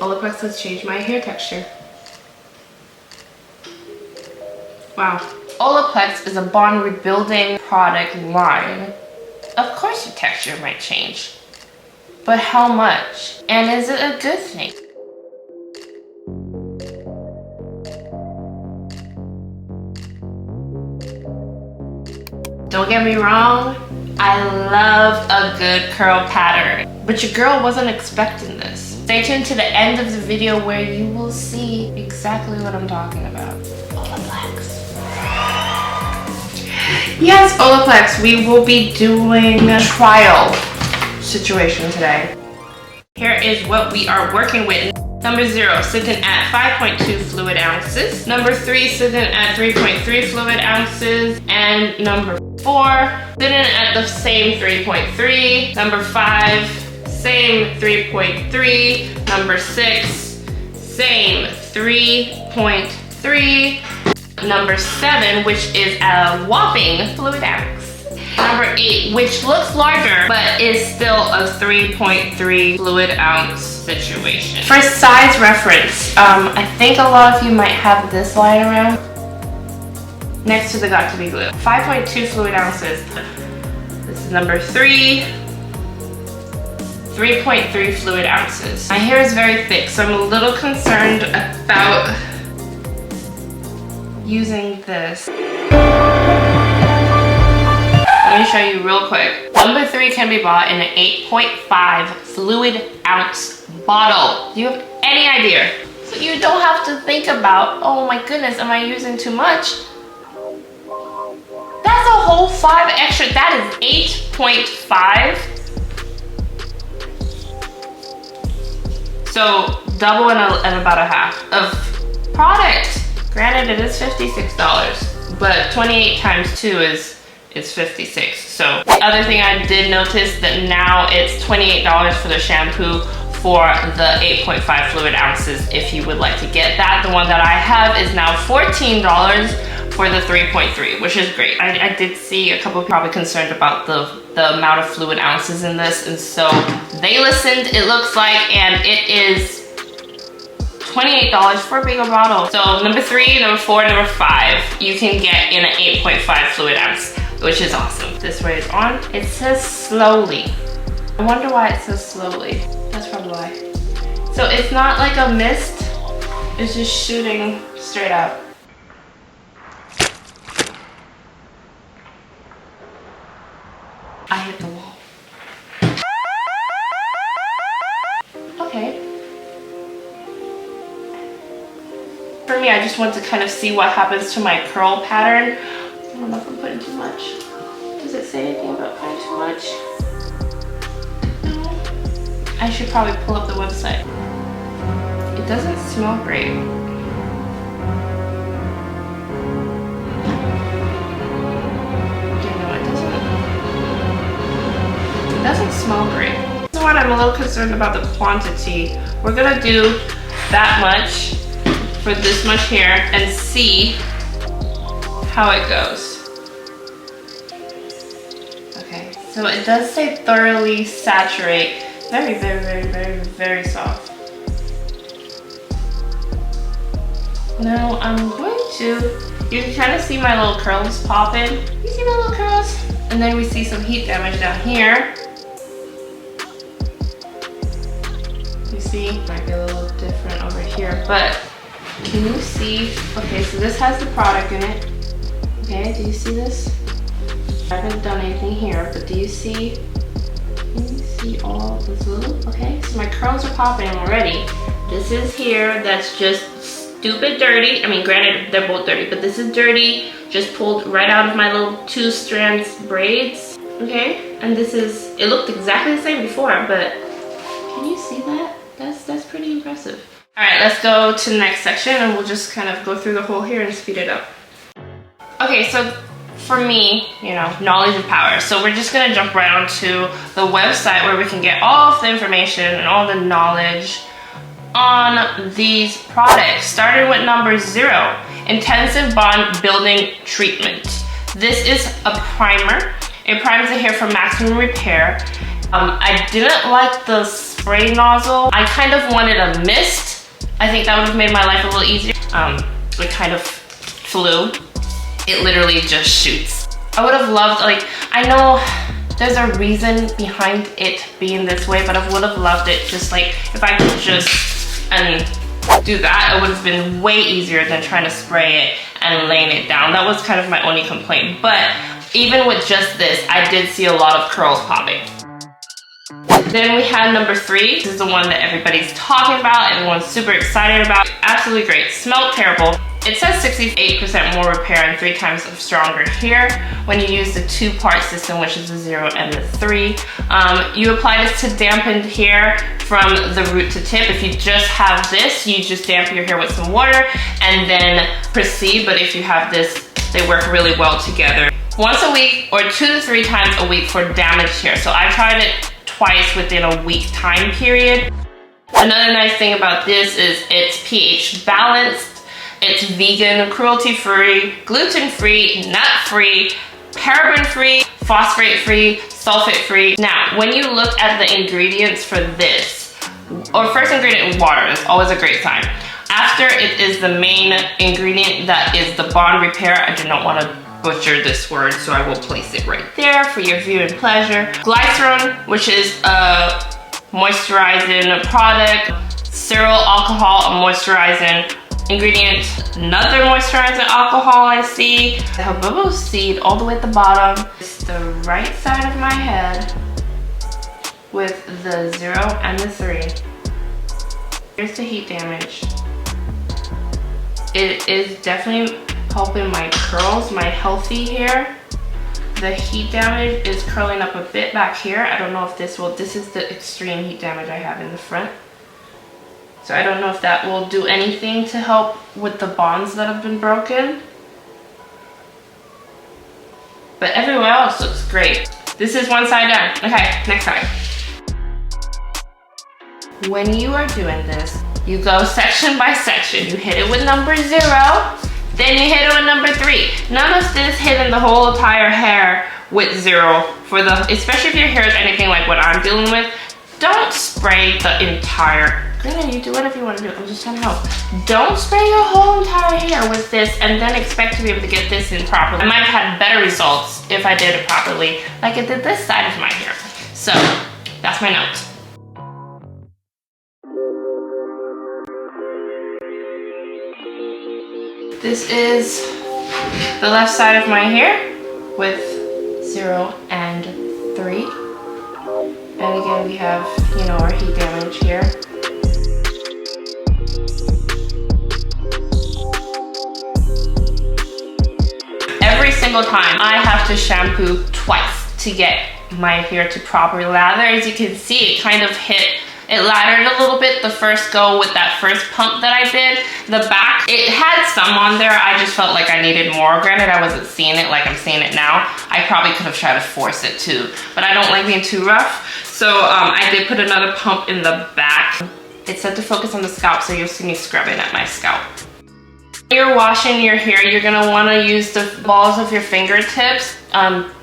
Olaplex has changed my hair texture. Wow. Olaplex is a bond rebuilding product line. Of course your texture might change. But how much? And is it a good thing? Don't get me wrong, I love a good curl pattern. But your girl wasn't expecting this. Stay tuned to the end of the video where you will see exactly what I'm talking about. Olaplex. Yes, Olaplex, we will be doing a trial situation today. Here is what we are working with. Number 0, sitting at 5.2 fluid ounces. Number 3, sitting at 3.3 fluid ounces. And number 4, sitting at the same 3.3. Number 5, same 3.3. Number 6, same 3.3. Number 7, which is a whopping fluid ounce. Number 8, which looks larger, but is still a 3.3 fluid ounce situation. For size reference, I think a lot of you might have this lying around next to the Got2b glue. 5.2 fluid ounces. This is number 3. 3.3 fluid ounces. My hair is very thick, so I'm a little concerned about using this. Let me show you real quick. Number 3 can be bought in an 8.5 fluid ounce bottle. Do you have any idea? So you don't have to think about, oh my goodness, am I using too much? That's a whole 5 extra. That is 8.5. So double and about a half of product. Granted, it is $56, but 28 times 2 is 56. So the other thing I did notice that now it's $28 for the shampoo for the 8.5 fluid ounces if you would like to get that. The one that I have is now $14 for the 3.3, which is great. I did see a couple of people probably concerned about the amount of fluid ounces in this, and so they listened, it looks like, and it is $28 for a bigger bottle. So number 3, number 4, number 5, you can get in an 8.5 fluid ounce, which is awesome. This way it's on. It says slowly. I wonder why it says slowly. That's probably why. So it's not like a mist. It's just shooting straight up. I hit the wall. Okay. For me, I just want to kind of see what happens to my curl pattern. I don't know if I'm putting too much. Does it say anything about putting too much? No. I should probably pull up the website. It doesn't smell great. You know, it doesn't smell great. So what, I'm a little concerned about the quantity. We're gonna do that much for this much hair and see how it goes. Okay, so it does say thoroughly saturate. Very, very, very, very, very soft. Now I'm going to, you can kind of see my little curls popping. You see my little curls? And then we see some heat damage down here. You see, might be a little different over here, but can you see? Okay, so this has the product in it. Okay, do you see this? I haven't done anything here, but do you see? Can you see all this little? Okay, so my curls are popping already. This is here, that's just stupid dirty. I mean, granted, they're both dirty, but this is dirty. Just pulled right out of my little 2 strands braids. Okay, and this is, it looked exactly the same before, but can you see that? That's pretty impressive. All right, let's go to the next section and we'll just kind of go through the whole hair and speed it up. Okay, so for me, you know, knowledge and power. So we're just gonna jump right onto the website where we can get all of the information and all the knowledge on these products. Starting with number 0, Intensive Bond Building Treatment. This is a primer. It primes the hair for maximum repair. I didn't like the spray nozzle. I kind of wanted a mist. I think that would have made my life a little easier. It kind of flew. It literally just shoots. I would have loved, like, I know there's a reason behind it being this way, but I would have loved it just like if I could just do that. It would have been way easier than trying to spray it and laying it down. That was kind of my only complaint. But even with just this, I did see a lot of curls popping. Then we had number 3. This is the one that everybody's talking about, everyone's super excited about. Absolutely great. Smelled terrible. It says 68% more repair and 3 times stronger here when you use the 2-part system, which is the 0 and the 3. You apply this to dampened hair from the root to tip. If you just have this, you just dampen your hair with some water and then proceed. But if you have this, they work really well together. Once a week or 2 to 3 times a week for damaged hair. So I tried it twice within a week time period. Another nice thing about this is it's pH balanced. It's vegan, cruelty-free, gluten-free, nut-free, paraben-free, phosphate-free, sulfate-free. Now, when you look at the ingredients for this, or first ingredient, water is always a great sign. After it is the main ingredient that is the bond repair. I do not want to butcher this word, so I will place it right there for your viewing pleasure. Glycerin, which is a moisturizing product. Cereal alcohol, a moisturizing ingredient. Another moisturizing alcohol I see. The jojoba seed all the way at the bottom. It's the right side of my head with the 0 and the 3. Here's the heat damage. It is definitely helping my curls, my healthy hair. The heat damage is curling up a bit back here. I don't know if this is the extreme heat damage I have in the front. So I don't know if that will do anything to help with the bonds that have been broken. But everywhere else looks great. This is one side done. Okay, next side. When you are doing this, you go section by section. You hit it with number 0, then you hit it with number 3. None of this hitting the whole entire hair with 0 for the, especially if your hair is anything like what I'm dealing with. Don't spray the entire, granted, you do whatever you want to do. I'm just trying to help. Don't spray your whole entire hair with this and then expect to be able to get this in properly. I might have had better results if I did it properly, like it did this side of my hair. So that's my note. This is the left side of my hair with 0 and 3. And again, we have, you know, our heat damage here. Every single time I have to shampoo twice to get my hair to properly lather. As you can see, it kind of hit, it lathered a little bit the first go with that first pump that I did. The back, it had some on there. I just felt like I needed more. Granted, I wasn't seeing it like I'm seeing it now. I probably could have tried to force it too, but I don't like being too rough. So I did put another pump in the back. It's set to focus on the scalp, so you'll see me scrubbing at my scalp. When you're washing your hair, you're gonna wanna use the balls of your fingertips.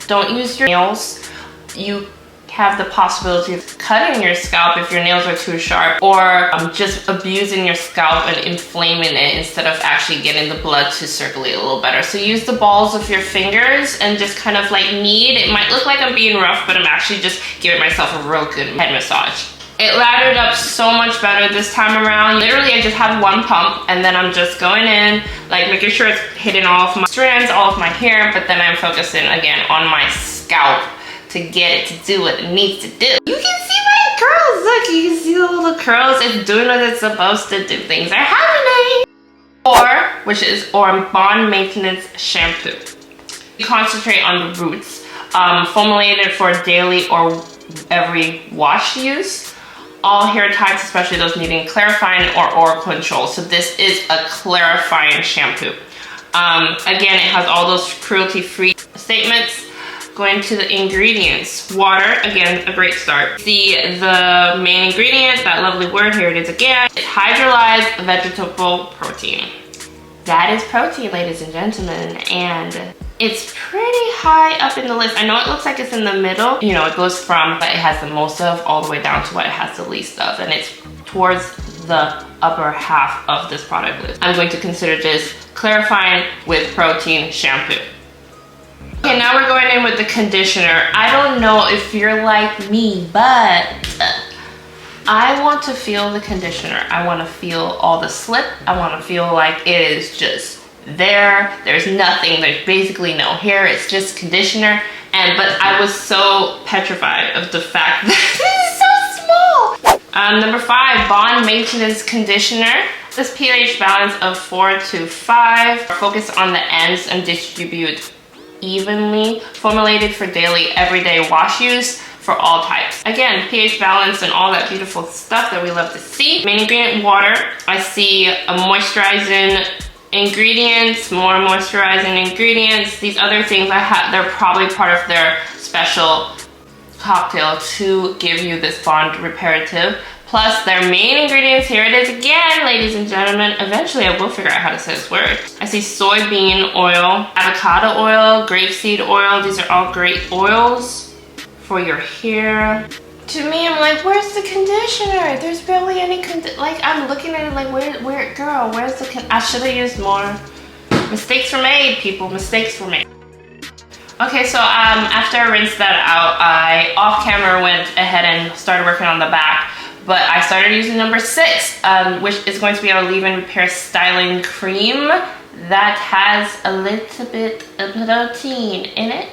Don't use your nails. You have the possibility of cutting your scalp if your nails are too sharp, or just abusing your scalp and inflaming it instead of actually getting the blood to circulate a little better. So use the balls of your fingers and just kind of like knead. It might look like I'm being rough, but I'm actually just giving myself a real good head massage. It lathered up so much better this time around. Literally, I just have one pump and then I'm just going in, like making sure it's hitting all of my strands, all of my hair, but then I'm focusing again on my scalp to get it to do what it needs to do. You can see my curls, look, you can see the little curls. It's doing what it's supposed to do. Things are happening. Or bond maintenance shampoo. You concentrate on the roots. Formulated for daily or every wash use. All hair types, especially those needing clarifying or oil control. So this is a clarifying shampoo. Again, it has all those cruelty-free statements. Going to the ingredients. Water, again, a great start. See the main ingredient, that lovely word, here it is again. It's hydrolyzed vegetable protein. That is protein, ladies and gentlemen, and It's pretty high up in the list. I know it looks like it's in the middle. You know, it goes from what it has the most of all the way down to what it has the least of. And it's towards the upper half of this product list. I'm going to consider this clarifying with protein shampoo. Okay, now we're going in with the conditioner. I don't know if you're like me, but I want to feel the conditioner. I want to feel all the slip. I want to feel like it is just there. There's nothing. There's basically no hair. It's just conditioner. But I was so petrified of the fact that this is so small. Number 5, Bond Maintenance Conditioner. This pH balance of 4 to 5. Focus on the ends and distribute evenly. Formulated for daily, everyday wash use for all types. Again, pH balance and all that beautiful stuff that we love to see. Main ingredient, water. I see a moisturizing ingredients, more moisturizing ingredients. These other things they're probably part of their special cocktail to give you this bond reparative. Plus their main ingredients, here it is again, ladies and gentlemen. Eventually I will figure out how to say this word. I see soybean oil, avocado oil, grapeseed oil. These are all great oils for your hair. To me, I'm like, where's the conditioner? There's barely any like, I'm looking at it like, where, girl, where's the I should have used more. Mistakes were made, people, mistakes were made. Okay, so after I rinsed that out, I off camera went ahead and started working on the back, but I started using number 6, which is going to be our leave-in repair styling cream that has a little bit of protein in it.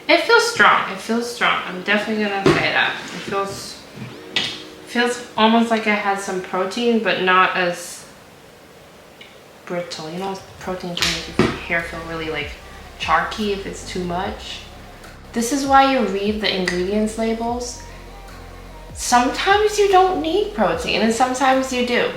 It feels strong. It feels strong. I'm definitely gonna say that. It feels almost like it has some protein, but not as brittle. You know, protein can make your hair feel really like chalky if it's too much. This is why you read the ingredients labels. Sometimes you don't need protein, and sometimes you do.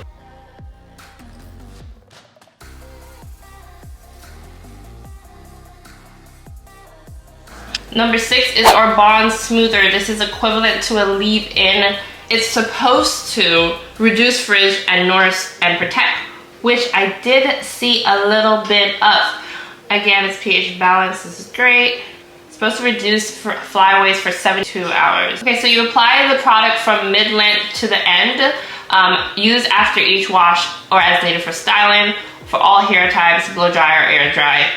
Number 6 is our Bond Smoother. This is equivalent to a leave-in. It's supposed to reduce, frizz, and nourish and protect, which I did see a little bit of. Again, it's pH balance. This is great. It's supposed to reduce flyaways for 72 hours. Okay, so you apply the product from mid-length to the end. Use after each wash or as needed for styling. For all hair types, blow dry or air dry,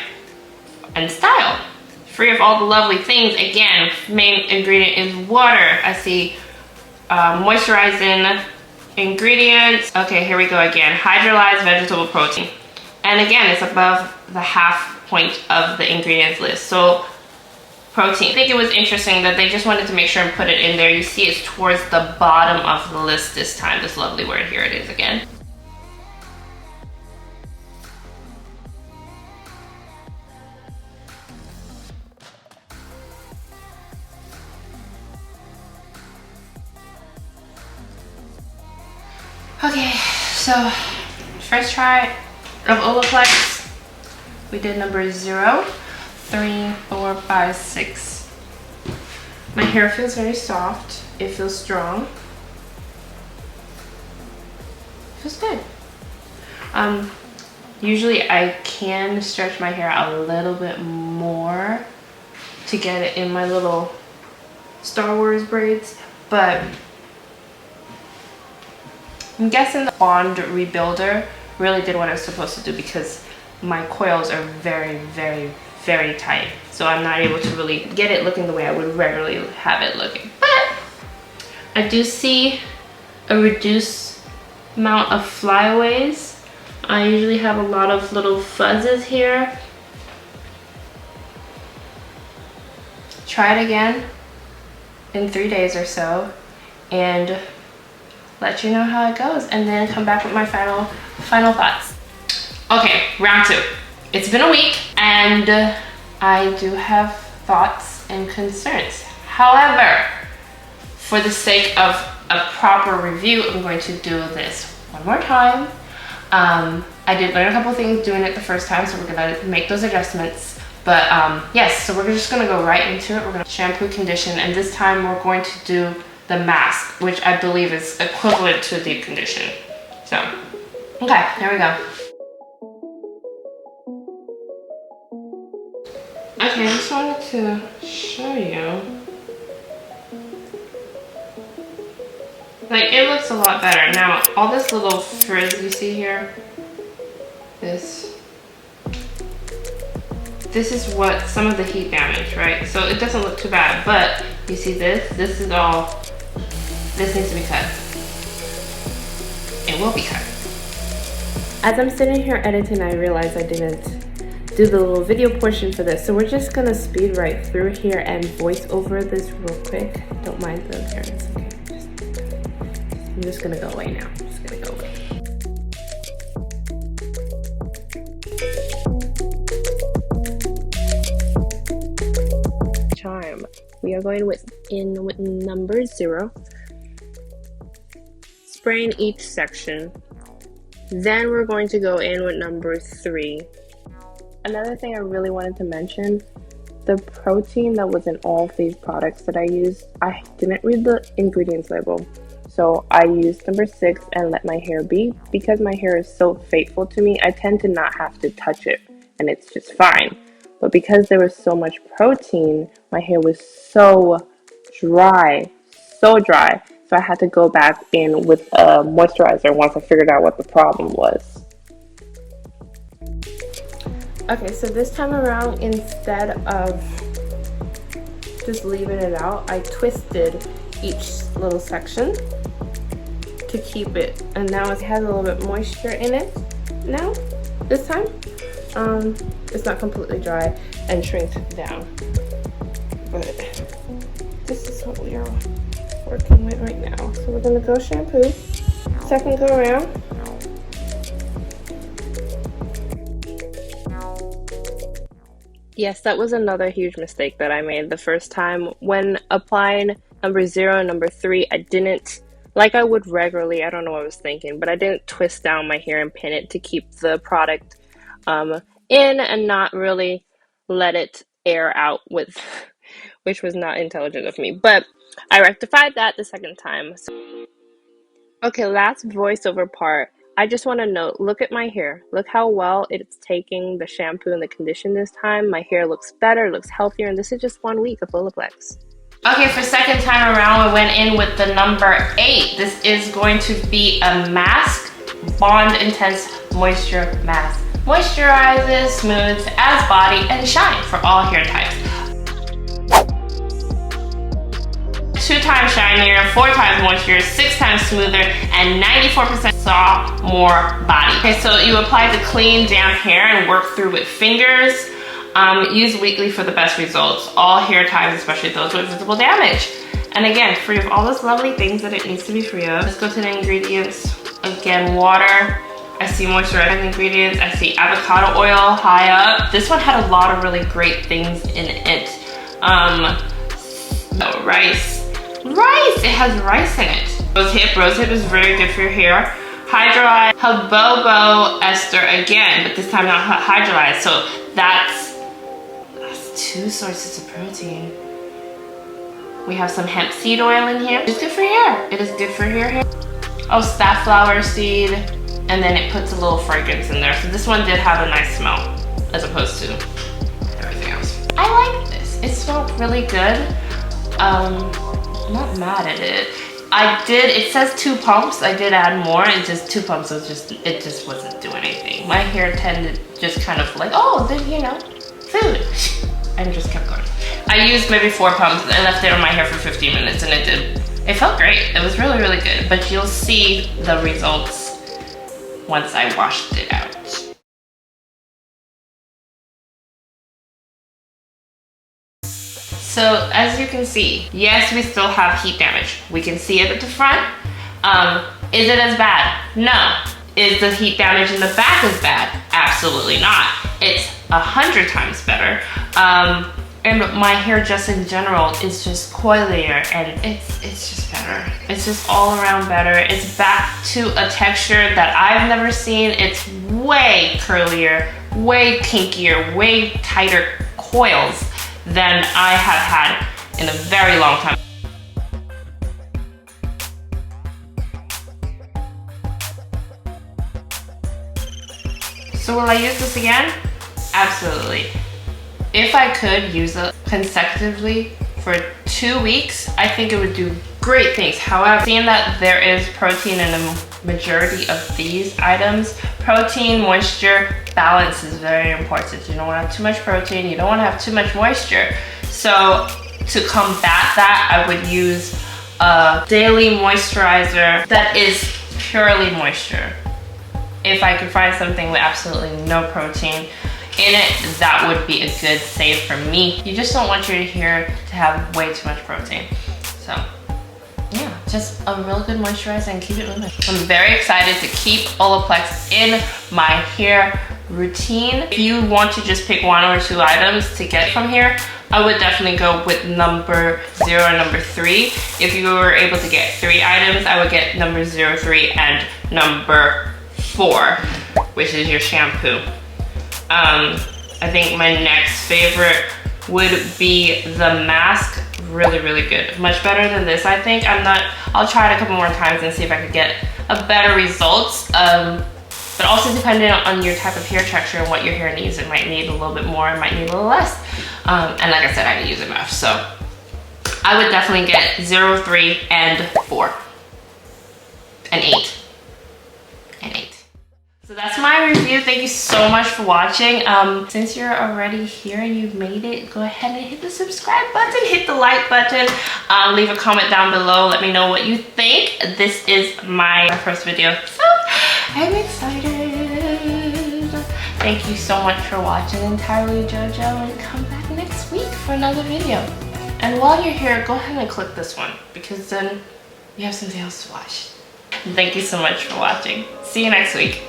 and style. Free of all the lovely things. Again, main ingredient is water. I see moisturizing ingredients. Okay, here we go again. Hydrolyzed vegetable protein. And again, it's above the half point of the ingredients list. So protein. I think it was interesting that they just wanted to make sure and put it in there. You see it's towards the bottom of the list this time. This lovely word, here it is again. Okay, so first try of Olaplex, we did number 0, 3, 4, 5, 6. My hair feels very soft. It feels strong. It feels good. Usually I can stretch my hair out a little bit more to get it in my little Star Wars braids, but I'm guessing the Bond Rebuilder really did what it was supposed to do because my coils are very, very, very tight. So I'm not able to really get it looking the way I would regularly have it looking. But I do see a reduced amount of flyaways. I usually have a lot of little fuzzes here. Try it again in 3 days or so and let you know how it goes, and then come back with my final thoughts. Okay, round 2. It's been a week and I do have thoughts and concerns. However, for the sake of a proper review, I'm going to do this one more time. I did learn a couple things doing it the first time, so we're gonna make those adjustments. But yes, so we're just gonna go right into it. We're gonna shampoo, condition, and this time we're going to do the mask, which I believe is equivalent to deep condition. So, okay, here we go. to show you. Like, it looks a lot better. Now, all this little frizz you see here, this is what some of the heat damage, right? So it doesn't look too bad, but you see this is all, this needs to be cut. It will be cut. As I'm sitting here editing, I realized I didn't do the little video portion for this. So we're just gonna speed right through here and voice over this real quick. Don't mind the appearance, okay? I'm just gonna go away now. I'm just gonna go away. Charm. We are going with number 0. Spraying each section. Then we're going to go in with number 3. Another thing I really wanted to mention, the protein that was in all of these products that I used, I didn't read the ingredients label. So I used number 6 and let my hair be. Because my hair is so faithful to me, I tend to not have to touch it and it's just fine. But because there was so much protein, my hair was so dry. So I had to go back in with a moisturizer once I figured out what the problem was. Okay, so this time around, instead of just leaving it out, I twisted each little section to keep it. And now it has a little bit moisture in it now, this time. It's not completely dry and shrinked down. But this is what we are working with right now. So we're gonna go shampoo. Second go around. Yes, that was another huge mistake that I made the first time. When applying number 0 and number 3, I didn't, like I would regularly, I don't know what I was thinking, but I didn't twist down my hair and pin it to keep the product in and not really let it air out with, which was not intelligent of me. But I rectified that the second time. Okay, last voiceover part. I just want to note, look at my hair. Look how well it's taking the shampoo and the condition this time. My hair looks better, looks healthier, and this is just 1 week of Olaplex. Okay, for second time around, we went in with the number 8. This is going to be a mask, Bond Intense Moisture Mask. Moisturizes, smooths, adds body, and shine for all hair types. 2 times shinier, 4 times moisture, 6 times smoother, and 94% soft, more body. Okay, so you apply the clean, damp hair and work through with fingers. Use weekly for the best results. All hair types, especially those with visible damage. And again, free of all those lovely things that it needs to be free of. Let's go to the ingredients. Again, water. I see moisturizing ingredients. I see avocado oil high up. This one had a lot of really great things in it. Rice. It has rice in it. Rosehip is very good for your hair. Hydrolyzed Jojoba ester again, but this time not hydrolyzed. So that's 2 sources of protein. We have some hemp seed oil in here. It's good for your hair. It is good for your hair. Oh, safflower seed, and then it puts a little fragrance in there. So this one did have a nice smell as opposed to everything else. I like this. It smelled really good. I'm not mad at it. It says 2 pumps. I did add more, and just 2 pumps was it just wasn't doing anything. My hair tended just kind of like, oh, then, you know, food. And just kept going. I used maybe 4 pumps and left it on my hair for 15 minutes, and it felt great. It was really, really good. But you'll see the results once I washed it out. So as you can see, yes, we still have heat damage. We can see it at the front. Is it as bad? No. Is the heat damage in the back as bad? Absolutely not. It's 100 times better. And my hair just in general is just coilier, and it's just better. It's just all around better. It's back to a texture that I've never seen. It's way curlier, way kinkier, way tighter coils than I have had in a very long time. So will I use this again? Absolutely. If I could use consecutively for 2 weeks, I think it would do great things. However, seeing that there is protein in the majority of these items, protein moisture balance is very important. You don't want to have too much protein, you don't want to have too much moisture. So to combat that, I would use a daily moisturizer that is purely moisture. If I could find something with absolutely no protein in it, that would be a good save for me. You just don't want your hair to have way too much protein. So yeah, just a real good moisturizer and keep it moving. I'm very excited to keep Olaplex in my hair routine. If you want to just pick 1 or 2 items to get from here, I would definitely go with number 0 and number 3. If you were able to get 3 items, I would get number 0, 3, and number 4, which is your shampoo. I think my next favorite would be the mask. Really, really good. Much better than this, I think. I'll try it a couple more times and see if I could get a better results. But also depending on your type of hair texture and what your hair needs, it might need a little bit more, it might need a little less. And like I said, I use it enough. So I would definitely get 0, 3, and 4. And 8. And 8. So that's my review. Thank you so much for watching. Since you're already here and you've made it, go ahead and hit the subscribe button, hit the like button, leave a comment down below. Let me know what you think. This is my first video, so I'm excited. Thank you so much for watching. Entirely JoJo, and come back next week for another video. And while you're here, go ahead and click this one, because then you have something else to watch. Thank you so much for watching. See you next week.